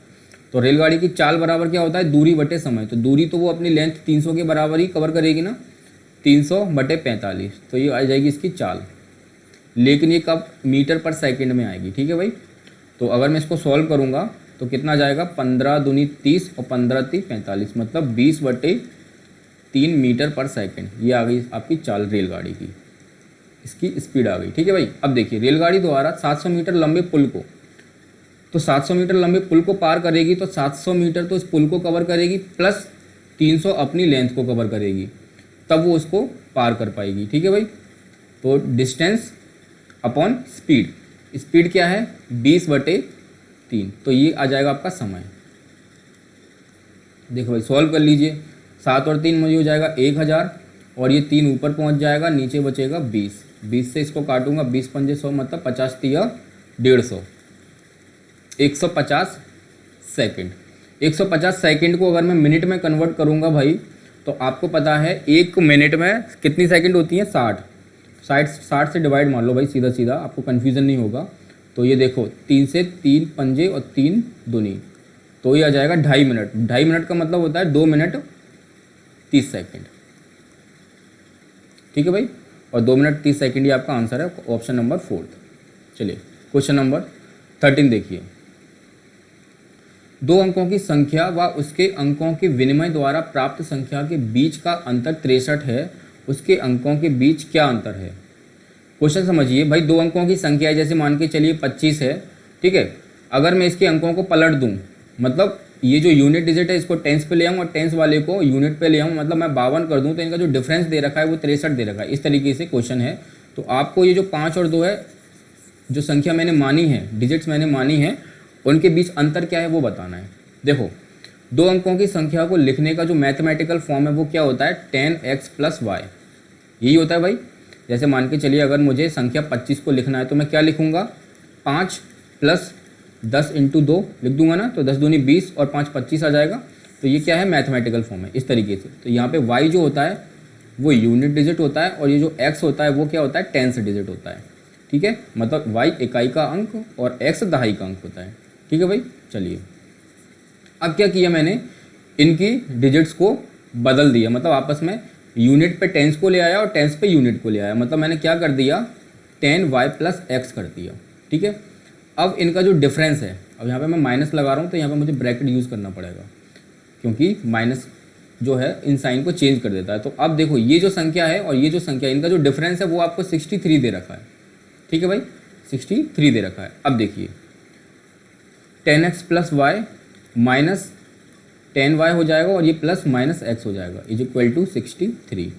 तो रेलगाड़ी की चाल बराबर क्या होता है, दूरी बटे समय। तो दूरी तो वो अपनी लेंथ 300 के बराबर ही कवर करेगी ना, 300 बटे 45, तो ये आ जाएगी इसकी चाल। लेकिन ये कब, मीटर पर सेकंड में आएगी। ठीक है भाई, तो अगर मैं इसको सॉल्व करूँगा तो कितना जाएगा, 15 दूनी 30 और 15 × 3 = 45, मतलब 20/3 मीटर पर सेकंड। ये आ गई आपकी चाल रेलगाड़ी की, इसकी स्पीड आ गई। ठीक है भाई, अब देखिए रेलगाड़ी द्वारा 700 मीटर लंबे पुल को, तो 700 मीटर लंबे पुल को पार करेगी तो 700 मीटर तो इस पुल को कवर करेगी प्लस 300 अपनी लेंथ को कवर करेगी। तब वो उसको पार कर पाएगी। ठीक है भाई, तो डिस्टेंस अपॉन स्पीड, स्पीड क्या है 20/3, तो ये आ जाएगा आपका समय। देखो भाई सॉल्व कर लीजिए, 7 और 3 मुझे हो जाएगा 1000, और ये 3 ऊपर पहुंच जाएगा, नीचे बचेगा 20, 20 से इसको काटूंगा, 20 पंजे 100 मतलब 50 तिया 150, 150 सेकंड। 150 सेकंड को अगर मैं मिनट में कन्वर्ट करूंगा भाई, तो आपको पता है 1 मिनट में कितनी सेकंड होती है 60 से डिवाइड मान लो भाई, सीधा सीधा, आपको कन्फ्यूज़न नहीं होगा। तो ये देखो 3 से 3 पंजे और 3 दूनी, तो ये आ जाएगा 2.5 मिनट। 2.5 मिनट का मतलब होता है 2 मिनट 30 सेकंड। ठीक है भाई, और 2 मिनट 30 सेकंड ही आपका आंसर है, ऑप्शन नंबर 4। चलिए क्वेश्चन नंबर 13 देखिए। 2 अंकों की संख्या व उसके अंकों के विनिमय द्वारा प्राप्त संख्या के बीच का अंतर 63 है, उसके अंकों के बीच क्या अंतर है। क्वेश्चन समझिए भाई, 2 अंकों की संख्या है, जैसे मान के चलिए 25 है। ठीक है, अगर मैं इसके अंकों को पलट दूं, मतलब ये जो यूनिट डिजिट है इसको टेंस पे ले आऊँ और टेंस वाले को यूनिट पे ले आऊँ, मतलब मैं 52 कर दूं, तो इनका जो डिफरेंस दे रखा है वो 63 दे रखा है। इस तरीके से क्वेश्चन है। तो आपको ये जो 5 और 2 है, जो संख्या मैंने मानी है, डिजिट्स मैंने मानी है, उनके बीच अंतर क्या है वो बताना है। देखो 2 अंकों की संख्या को लिखने का जो मैथमेटिकल फॉर्म है वो क्या होता है 10x + y, यही होता है भाई। जैसे मान के चलिए अगर मुझे संख्या 25 को लिखना है तो मैं क्या लिखूंगा, 5 + 10 × 2 लिख दूंगा ना, तो 10 दूनी 20 और 5 25 आ जाएगा। तो ये क्या है मैथमेटिकल फॉर्म है, इस तरीके से। तो यहाँ पे y जो होता है वो यूनिट डिजिट होता है, और ये जो x होता है वो क्या होता है टेंस डिजिट होता है। ठीक है, मतलब y इकाई का अंक और x दहाई का अंक होता है। ठीक है भाई, चलिए अब क्या किया मैंने, इनकी डिजिट्स को बदल दिया, मतलब आपस में यूनिट पे टेंस को ले आया और टेंस पे यूनिट को ले आया, मतलब मैंने क्या कर दिया 10y + x कर दिया। ठीक है, अब इनका जो डिफरेंस है, अब यहाँ पे मैं माइनस लगा रहा हूँ, तो यहाँ पे मुझे ब्रैकेट यूज़ करना पड़ेगा, क्योंकि माइनस जो है इन साइन को चेंज कर देता है। तो अब देखो ये जो संख्या है और ये जो संख्या, इनका जो डिफरेंस है वो आपको 63 दे रखा है। ठीक है भाई, 63 दे रखा है। अब देखिए 10x + y माइनस 10y हो जाएगा, और ये प्लस माइनस x हो जाएगा, = 63।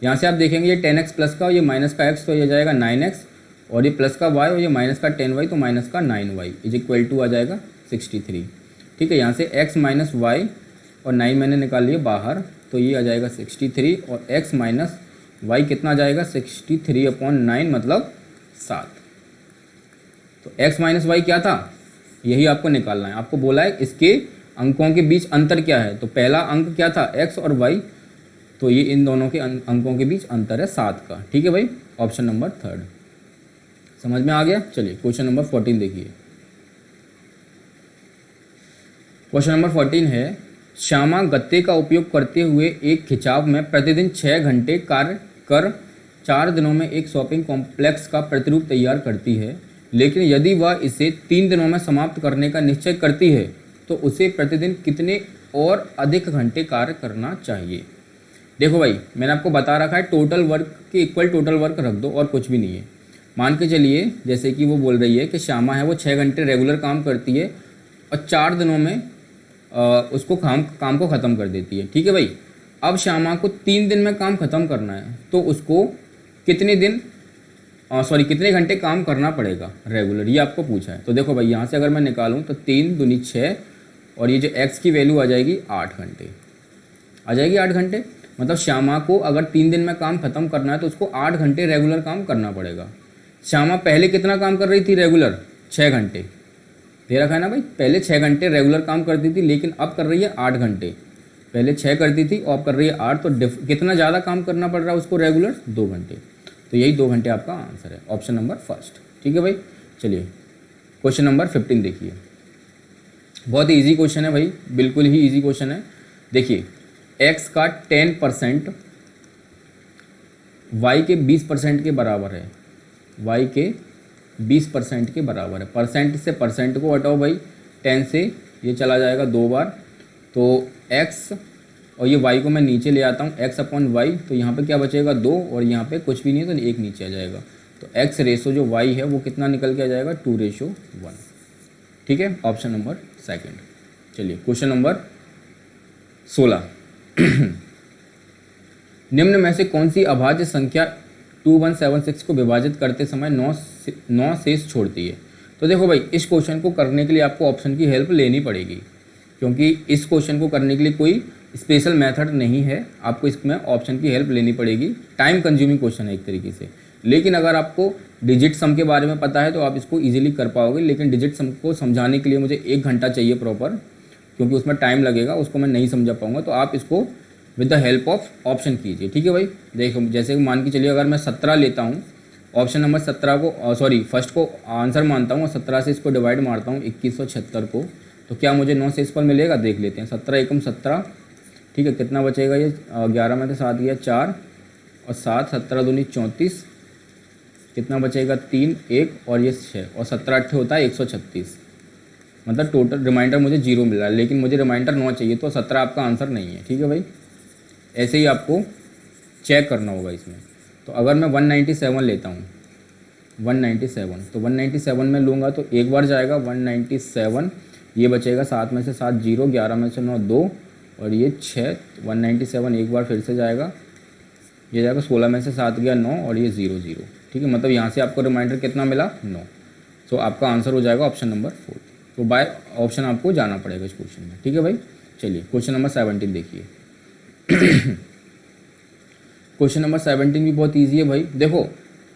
यहाँ से आप देखेंगे ये 10x प्लस का और ये माइनस का x, तो ये जाएगा 9x, और ये प्लस का y और ये माइनस का 10y, तो माइनस का 9y, = आ जाएगा 63। ठीक है, यहाँ से x - y और 9 मैंने निकाल लिया बाहर, तो ये आ जाएगा 63, और x - y कितना जाएगा 63/9 मतलब 7। तो x - y क्या था, यही आपको निकालना है। आपको बोला है इसके अंकों के बीच अंतर क्या है, तो पहला अंक क्या था x और y, तो ये इन दोनों के अंकों के बीच अंतर है 7 का। ठीक है भाई, ऑप्शन नंबर 3 समझ में आ गया। चलिए क्वेश्चन नंबर 14 देखिए। क्वेश्चन नंबर 14 है, श्यामा गत्ते का उपयोग करते हुए एक खिंचाव में प्रतिदिन 6 घंटे कार्य कर 4 दिनों में एक शॉपिंग कॉम्प्लेक्स का प्रतिरूप तैयार करती है, लेकिन यदि वह इसे 3 दिनों में समाप्त करने का निश्चय करती है तो उसे प्रतिदिन कितने और अधिक घंटे कार्य करना चाहिए। देखो भाई मैंने आपको बता रखा है टोटल वर्क के इक्वल टोटल वर्क रख दो और कुछ भी नहीं है। मान के चलिए जैसे कि वो बोल रही है कि श्यामा है वो 6 घंटे रेगुलर काम करती है और 4 दिनों में उसको काम को ख़त्म कर देती है। ठीक है भाई, अब श्यामा को 3 दिन में काम ख़त्म करना है तो उसको कितने घंटे काम करना पड़ेगा रेगुलर, ये आपको पूछा है। तो देखो भाई यहाँ से अगर मैं निकालूँ तो 3 दूनी 6 और ये जो x की वैल्यू आ जाएगी 8 घंटे, आ जाएगी 8 घंटे। मतलब श्यामा को अगर 3 दिन में काम ख़त्म करना है तो उसको 8 घंटे रेगुलर काम करना पड़ेगा। श्यामा पहले कितना काम कर रही थी रेगुलर, 6 घंटे दे रखा है ना भाई, पहले 6 घंटे रेगुलर काम करती थी लेकिन अब कर रही है 8 घंटे। पहले 6 करती थी और अब कर रही है 8, तो कितना ज़्यादा काम करना पड़ रहा है उसको रेगुलर, 2 घंटे। तो यही 2 घंटे आपका आंसर है, ऑप्शन नंबर फर्स्ट। ठीक है भाई, चलिए क्वेश्चन नंबर 15 देखिए। बहुत ही ईजी क्वेश्चन है भाई, बिल्कुल ही ईजी क्वेश्चन है। देखिए x का 10% y के 20% के बराबर है, y के 20% के बराबर है। परसेंट से परसेंट को हटाओ भाई, 10 से ये चला जाएगा 2 बार, तो x और ये y को मैं नीचे ले आता हूँ, x/y, तो यहाँ पे क्या बचेगा 2 और यहाँ पे कुछ भी नहीं है तो 1 नीचे आ जाएगा। तो x रेशो जो y है वो कितना निकल के आ जाएगा 2:1। ठीक है, ऑप्शन नंबर सेकंड। चलिए क्वेश्चन नंबर 16 निम्न में से कौन सी अभाज्य संख्या 2176 को विभाजित करते समय 9 शेष छोड़ती है। तो देखो भाई, इस क्वेश्चन को करने के लिए आपको ऑप्शन की हेल्प लेनी पड़ेगी, क्योंकि इस क्वेश्चन को करने के लिए कोई स्पेशल मेथड नहीं है, आपको इसमें ऑप्शन की हेल्प लेनी पड़ेगी। टाइम कंज्यूमिंग क्वेश्चन है एक तरीके से, लेकिन अगर आपको डिजिट सम के बारे में पता है तो आप इसको इजीली कर पाओगे। लेकिन डिजिट सम को समझाने के लिए मुझे 1 घंटा चाहिए प्रॉपर, क्योंकि उसमें टाइम लगेगा, उसको मैं नहीं समझा पाऊंगा। तो आप इसको with the help of option कीजिए, ठीक है भाई। देखो, जैसे मान के चलिए अगर मैं 17 लेता हूँ, ऑप्शन नंबर 17 को फर्स्ट को आंसर मानता हूँ और 17 से इसको डिवाइड मारता हूँ 2176 को, तो क्या मुझे 9 शेष पर मिलेगा? देख लेते हैं। 17 एकम 17, ठीक है, कितना बचेगा? ये 11 में से 7 गया 4 और 7, 17 दूनी 34, कितना बचेगा? 3, 1 और ये 6 और 17 8 होता है 136। मतलब टोटल रिमाइंडर मुझे 0 मिल रहा है, लेकिन मुझे रिमाइंडर 9 चाहिए, तो 17 आपका आंसर नहीं है, ठीक है भाई। ऐसे ही आपको चेक करना होगा इसमें। तो अगर मैं 197 लेता हूँ, 197, तो 197 में लूँगा तो एक बार जाएगा 197, ये बचेगा 7 में से 7 0, 11 में से 9 2 और ये 6, 197 एक बार फिर से जाएगा, ये जाएगा 16 में से 7 गया 9 और ये 0 0, ठीक है। मतलब यहाँ से आपको रिमाइंडर कितना मिला? 9। तो आपका आंसर हो जाएगा ऑप्शन नंबर 4। तो बाय ऑप्शन आपको जाना पड़ेगा इस क्वेश्चन में, ठीक है भाई। चलिए क्वेश्चन नंबर 17 देखिए। क्वेश्चन नंबर 17 भी बहुत ईजी है भाई। देखो,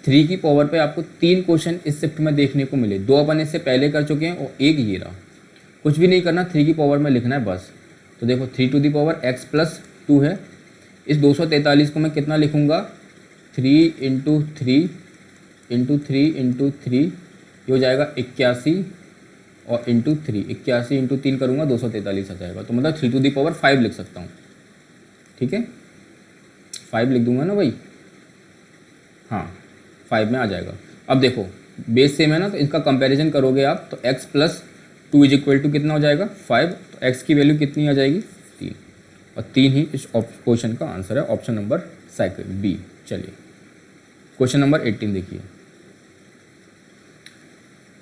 3 की पावर पे आपको 3 क्वेश्चन इस शिफ्ट में देखने को मिले, 2 अपन इससे पहले कर चुके हैं और एक ये रहा। कुछ भी नहीं करना, 3 की पावर में लिखना है बस। तो देखो 3 to the power x plus 2 है। इस 243 को मैं कितना लिखूँगा? 3 इंटू 3 इंटू 3 इंटू 3, ये हो जाएगा 81 और इंटू 3, 81 इंटू 3 करूँगा 243 आ जाएगा। तो मतलब 3 टू दी पावर 5 लिख सकता हूँ, ठीक है। 5 लिख दूंगा ना भाई, हाँ 5 में आ जाएगा। अब देखो बेस सेम है ना, तो इसका कंपैरिजन करोगे आप तो x plus 2 is equal to कितना हो जाएगा? 5। तो x की वैल्यू कितनी आ जाएगी? 3, और 3 ही इस क्वेश्चन का आंसर है, ऑप्शन नंबर सेकंड बी। चलिए क्वेश्चन नंबर 18 देखिए।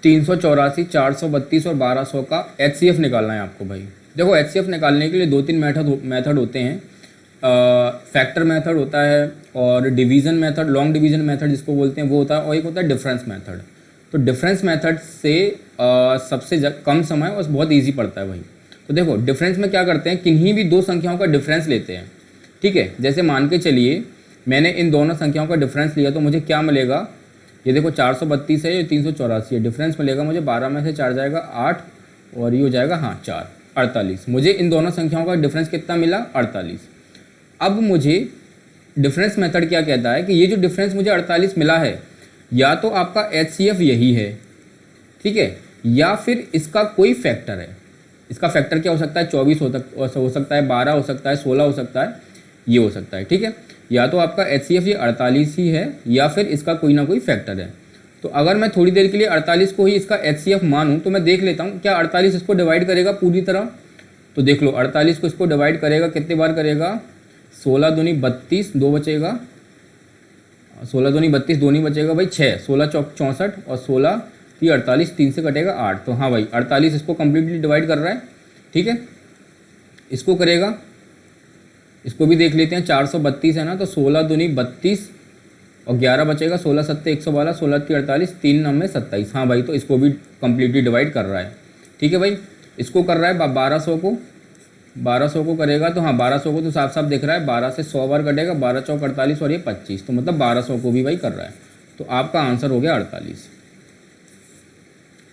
384, 432 और 1200 का HCF निकालना है आपको भाई। देखो HCF निकालने के लिए 2-3 मेथड होते हैं। फैक्टर मेथड होता है और division method, long division method जिसको बोलते हैं वो होता है, और एक होता है डिफरेंस मेथड। तो डिफरेंस मेथड से सबसे कम समय और बहुत इजी पड़ता है भाई। तो देखो डिफरेंस में क्या करते हैं, किन्हीं भी 2 संख्याओं का डिफरेंस लेते हैं, ठीक है। जैसे मान के चलिए मैंने इन दोनों संख्याओं का डिफरेंस लिया, तो मुझे क्या मिलेगा? ये देखो 432 है, ये 384 है, डिफरेंस मिलेगा मुझे 12 में से 4 जाएगा 8 और ये हो जाएगा 4 48। मुझे इन दोनों संख्याओं का डिफरेंस कितना मिला? 48। अब मुझे डिफरेंस मेथड क्या कहता है कि ये जो डिफरेंस मुझे 48 मिला है, या तो आपका HCF यही है, ठीक है, या फिर इसका कोई फैक्टर है। इसका फैक्टर क्या हो सकता है? 24 हो सकता है, 12 हो सकता है, 16 हो सकता है, ये हो सकता है, ठीक है। या तो आपका HCF ये 48 ही है या फिर इसका कोई ना कोई फैक्टर है। तो अगर मैं थोड़ी देर के लिए 48 को ही इसका HCF मानूँ तो मैं देख लेता हूँ क्या 48 इसको डिवाइड करेगा पूरी तरह। तो देख लो 48 को इसको डिवाइड करेगा, कितने बार करेगा? 16 दूनी 32, 2 बचेगा, 16 दूनी 32, 2 नहीं बचेगा भाई 6, 16 चौक 64 और 16 की 48, 3 से कटेगा 8। तो हाँ भाई 48 इसको कम्प्लीटली डिवाइड कर रहा है, ठीक है। इसको करेगा, इसको भी देख लेते हैं, 432 है ना, तो 16 दूनी 32 और 11 बचेगा, 16 सत्ते 112, 16 की 48, 3 9 में 27। हाँ भाई, तो इसको भी कम्प्लीटली डिवाइड कर रहा है, ठीक है भाई। इसको कर रहा है 1200 को करेगा, तो हाँ 1200 को तो साफ साफ दिख रहा है, 12 से 100 बार कटेगा, 12 चौक 48 और ये 25, तो मतलब 1200 को भी भाई कर रहा है। तो आपका आंसर हो गया 48,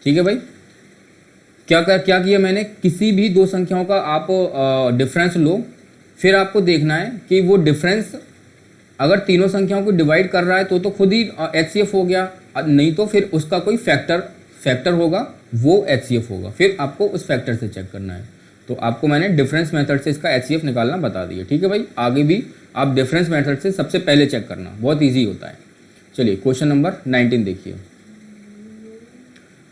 ठीक है भाई। क्या किया मैंने? किसी भी 2 संख्याओं का आप डिफरेंस लो, फिर आपको देखना है कि वो डिफरेंस अगर तीनों संख्याओं को डिवाइड कर रहा है तो खुद ही HCF हो गया, नहीं तो फिर उसका कोई फैक्टर होगा, वो HCF होगा। फिर आपको उस फैक्टर से चेक करना है। तो आपको मैंने डिफरेंस मेथड से इसका HCF निकालना बता दिया, ठीक है भाई। आगे भी आप डिफरेंस मेथड से सबसे पहले चेक करना, बहुत ईजी होता है। चलिए क्वेश्चन नंबर 19 देखिए।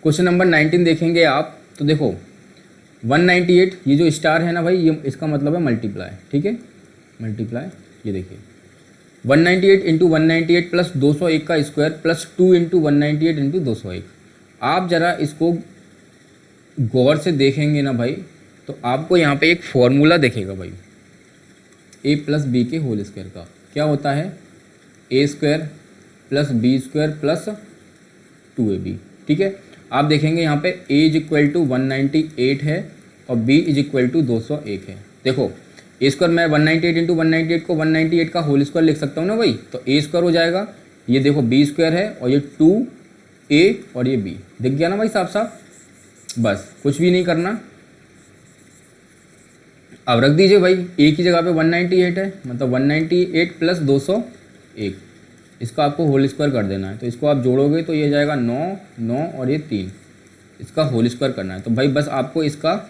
क्वेश्चन नंबर 19 देखेंगे आप तो देखो 198, ये जो स्टार है ना भाई, ये इसका मतलब है मल्टीप्लाई, ठीक है, मल्टीप्लाई। ये देखिए 198 इंटू 198 प्लस 201 का स्क्वायर प्लस 2 इंटू 198 इंटू 201। आप ज़रा इसको गौर से देखेंगे ना भाई, तो आपको यहाँ पे एक फॉर्मूला दिखेगा भाई, a प्लस बी के होल स्क्वायर का। क्या होता है A square plus B square plus 2ab। ठीक है, आप देखेंगे यहाँ पे a इज इक्वल टू 198 है और b इज इक्वल टू 201 है। देखो ए स्क्वायर मैं 198 इंटू 198 को 198 का होल स्क्वायर लिख सकता हूँ ना भाई, तो ए स्क्वायर हो जाएगा, ये देखो बी स्क्वायर है और ये 2a और ये b, दिख गया ना भाई साफ साफ। बस कुछ भी नहीं करना, अब रख दीजिए भाई, ए की जगह पे 198 है, मतलब 198 प्लस 201, इसका आपको होल स्क्वायर कर देना है। तो इसको आप जोड़ोगे तो ये जाएगा 9, 9 और ये 3, इसका होल स्क्वायर करना है। तो भाई बस आपको इसका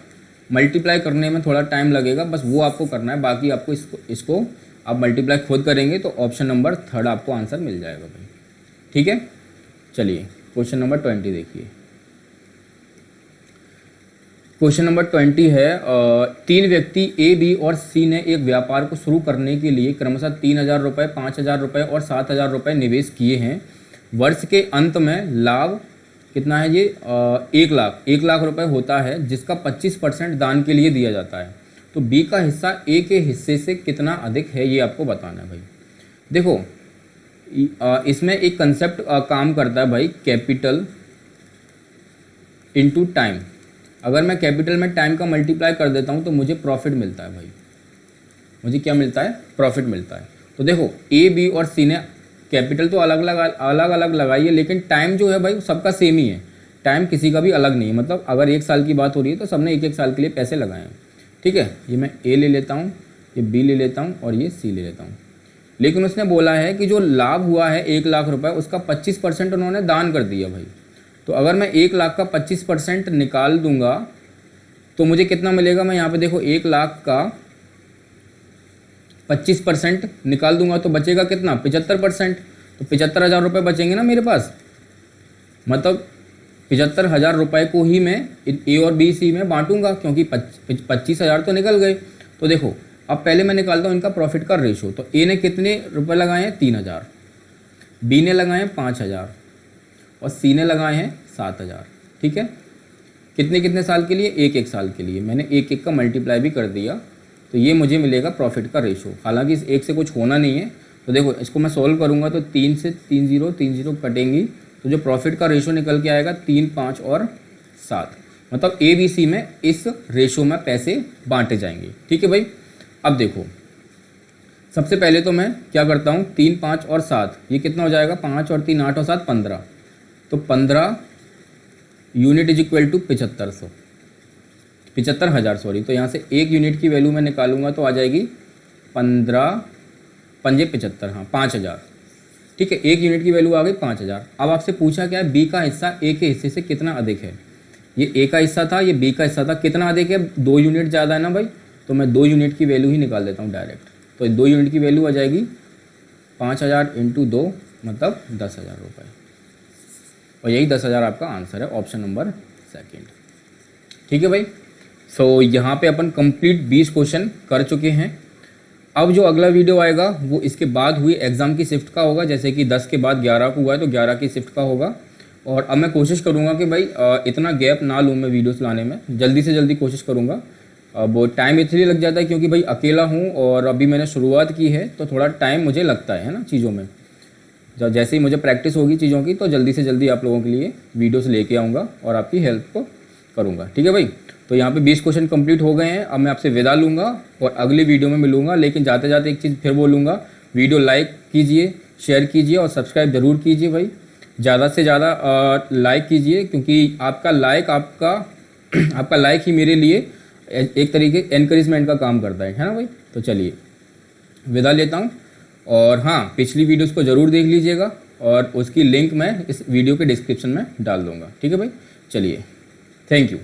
मल्टीप्लाई करने में थोड़ा टाइम लगेगा, बस वो आपको करना है, बाकी आपको इसको आप मल्टीप्लाई खुद करेंगे तो ऑप्शन नंबर 3 आपको आंसर मिल जाएगा भाई। ठीक है, चलिए क्वेश्चन नंबर 20 देखिए। क्वेश्चन नंबर 20 है, 3 व्यक्ति ए, बी और सी ने एक व्यापार को शुरू करने के लिए क्रमशः 3000 रुपये, 5000 रुपये और 7000 रुपये निवेश किए हैं। वर्ष के अंत में लाभ कितना है, ये 1 लाख रुपए होता है, जिसका 25% दान के लिए दिया जाता है। तो बी का हिस्सा ए के हिस्से से कितना अधिक है, ये आपको बताना है भाई। देखो इसमें एक कंसेप्ट काम करता है भाई, कैपिटल इनटू टाइम। अगर मैं कैपिटल में टाइम का मल्टीप्लाई कर देता हूँ तो मुझे प्रॉफिट मिलता है भाई, मुझे क्या मिलता है, प्रॉफिट मिलता है। तो देखो ए, बी और सी ने कैपिटल तो अलग अलग लगाई है, लेकिन टाइम जो है भाई सबका सेम ही है, टाइम किसी का भी अलग नहीं है। मतलब अगर 1 साल की बात हो रही है तो सबने 1 साल के लिए पैसे लगाए हैं। ठीक है, ये मैं ए ले लेता हूँ, ये बी ले लेता हूँ और ये सी ले लेता हूँ। लेकिन उसने बोला है कि जो लाभ हुआ है 1 लाख रुपए, उसका 25% उन्होंने दान कर दिया भाई। तो अगर मैं 1 लाख का 25% निकाल दूंगा तो मुझे कितना मिलेगा, मैं यहाँ पे देखो 1 लाख का 25% निकाल दूंगा तो बचेगा कितना, 75%। तो 75,000 रुपये बचेंगे ना मेरे पास, मतलब 75,000 रुपये को ही मैं ए और बी सी में बांटूंगा, क्योंकि 25,000 तो निकल गए। तो देखो अब पहले मैं निकालता हूँ इनका प्रॉफिट का रेशो। तो ए ने कितने रुपए लगाए हैं, 3,000, बी ने लगाए हैं 5,000 और सी ने लगाए हैं 7,000। ठीक है, कितने कितने साल के लिए, 1 साल के लिए। मैंने 1 का मल्टीप्लाई भी कर दिया, तो ये मुझे मिलेगा प्रॉफिट का रेशो। हालांकि इस 1 से कुछ होना नहीं है। तो देखो इसको मैं सॉल्व करूँगा तो 3 से 3 0 कटेंगी, तो जो प्रॉफिट का रेशो निकल के आएगा 3, 5 और 7, मतलब ए बी सी में इस रेशो में पैसे बांटे जाएंगे। ठीक है भाई, अब देखो सबसे पहले तो मैं क्या करता हूँ, 3, 5 और 7, ये कितना हो जाएगा, 5 और 3 8 और 7 15। तो 15 unit is equal to 75,000 sorry. तो यहाँ से 1 यूनिट की वैल्यू मैं निकालूंगा तो आ जाएगी 15 पंजे 75, हाँ 5,000। ठीक है, 1 यूनिट की वैल्यू आ गई 5,000। अब आपसे पूछा क्या है, बी का हिस्सा ए के हिस्से से कितना अधिक है। ये ए का हिस्सा था, ये बी का हिस्सा था, कितना अधिक है, 2 यूनिट ज़्यादा है ना भाई। तो मैं 2 यूनिट की वैल्यू ही निकाल देता हूँ डायरेक्ट। तो 2 यूनिट की वैल्यू आ जाएगी 5,000 इंटू 2, मतलब 10,000 रुपये, और यही 10,000 आपका आंसर है, ऑप्शन नंबर 2। ठीक है भाई, सो यहाँ पे अपन कंप्लीट 20 क्वेश्चन कर चुके हैं। अब जो अगला वीडियो आएगा वो इसके बाद हुई एग्ज़ाम की शिफ्ट का होगा, जैसे कि 10 के बाद 11 को हुआ है तो 11 की शिफ्ट का होगा। और अब मैं कोशिश करूँगा कि भाई इतना गैप ना लूँ मैं वीडियोस लाने में, जल्दी से जल्दी कोशिश करूँगा। अब टाइम इसलिए लग जाता है क्योंकि भाई अकेला हूँ और अभी मैंने शुरुआत की है, तो थोड़ा टाइम मुझे लगता है ना चीज़ों में। जैसे ही मुझे प्रैक्टिस होगी चीज़ों की तो जल्दी से जल्दी आप लोगों के लिए वीडियोस लेके आऊँगा और आपकी हेल्प को करूँगा। ठीक है भाई, तो यहाँ पे 20 क्वेश्चन कंप्लीट हो गए हैं। अब मैं आपसे विदा लूँगा और अगली वीडियो में मिलूँगा। लेकिन जाते जाते एक चीज़ फिर बोलूँगा, वीडियो लाइक कीजिए, शेयर कीजिए और सब्सक्राइब ज़रूर कीजिए भाई। ज़्यादा से ज़्यादा लाइक कीजिए, क्योंकि आपका लाइक ही मेरे लिए एक तरीके एनकरेजमेंट का काम करता है ना भाई। तो चलिए विदा लेता हूँ, और हाँ पिछली वीडियोस को ज़रूर देख लीजिएगा और उसकी लिंक मैं इस वीडियो के डिस्क्रिप्शन में डाल दूँगा। ठीक है भाई, चलिए, थैंक यू।